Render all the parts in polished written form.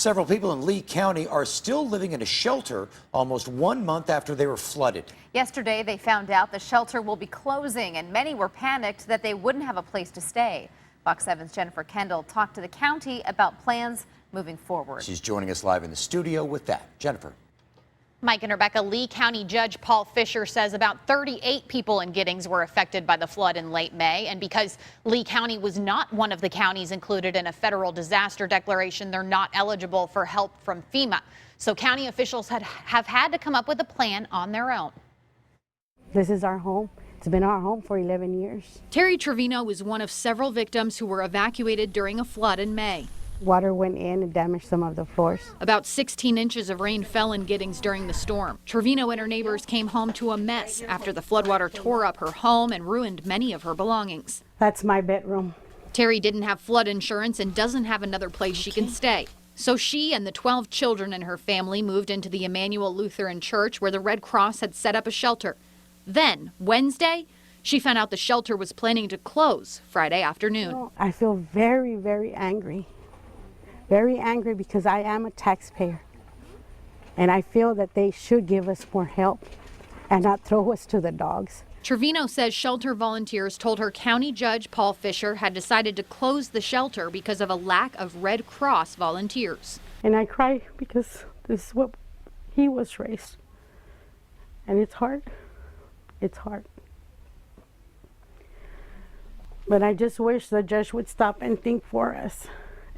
Several people in Lee County are still living in a shelter almost 1 month after they were flooded. Yesterday, they found out the shelter will be closing, and many were panicked that they wouldn't have a place to stay. Fox 7's Jennifer Kendall talked to the county about plans moving forward. She's joining us live in the studio with that. Jennifer. Mike and Rebecca, Lee County Judge Paul Fisher says about 38 people in Giddings were affected by the flood in late May. And because Lee County was not one of the counties included in a federal disaster declaration, they're not eligible for help from FEMA. So county officials have had to come up with a plan on their own. This is our home. It's been our home for 11 years. Terry Trevino was one of several victims who were evacuated during a flood in May. Water went in and damaged some of the floors. About 16 inches of rain fell in Giddings during the storm. Trevino and her neighbors came home to a mess after the floodwater tore up her home and ruined many of her belongings. That's my bedroom. Terry didn't have flood insurance and doesn't have another place she can stay. So she and the 12 children in her family moved into the Emmanuel Lutheran Church, where the Red Cross had set up a shelter. Then, Wednesday, she found out the shelter was planning to close Friday afternoon. I feel very, very angry. Very angry because I am a taxpayer. And I feel that they should give us more help and not throw us to the dogs. Trevino says shelter volunteers told her County Judge Paul Fisher had decided to close the shelter because of a lack of Red Cross volunteers. And I cry because this is what he was raised. And it's hard. It's hard. But I just wish the judge would stop and think for us,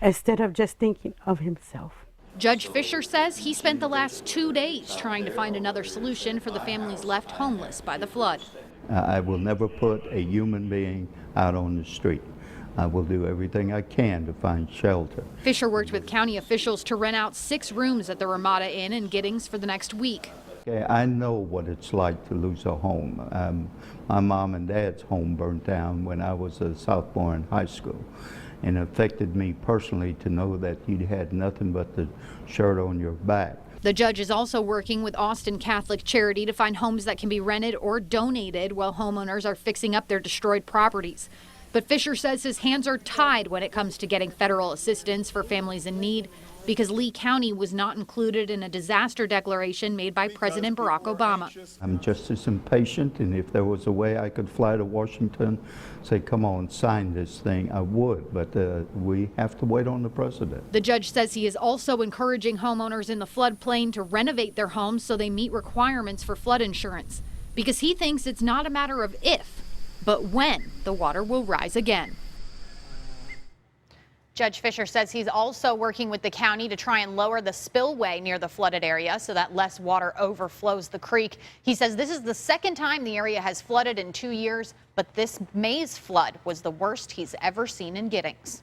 instead of just thinking of himself. Judge Fisher says he spent the last 2 days trying to find another solution for the families left homeless by the flood. I will never put a human being out on the street. I will do everything I can to find shelter. Fisher worked with county officials to rent out 6 rooms at the Ramada Inn in Giddings for the next week. I know what it's like to lose a home. My mom and dad's home burned down when I was a sophomore in high school. And it affected me personally to know that you had nothing but the shirt on your back. The judge is also working with Austin Catholic Charity to find homes that can be rented or donated while homeowners are fixing up their destroyed properties. But Fisher says his hands are tied when it comes to getting federal assistance for families in need because Lee County was not included in a disaster declaration made by President Barack Obama. I'm just as impatient, and if there was a way I could fly to Washington, say, come on, sign this thing, I would, but we have to wait on the president. The judge says he is also encouraging homeowners in the floodplain to renovate their homes so they meet requirements for flood insurance, because he thinks it's not a matter of if, but when the water will rise again. Judge Fisher says he's also working with the county to try and lower the spillway near the flooded area so that less water overflows the creek. He says this is the second time the area has flooded in 2 years, but this May's flood was the worst he's ever seen in Giddings.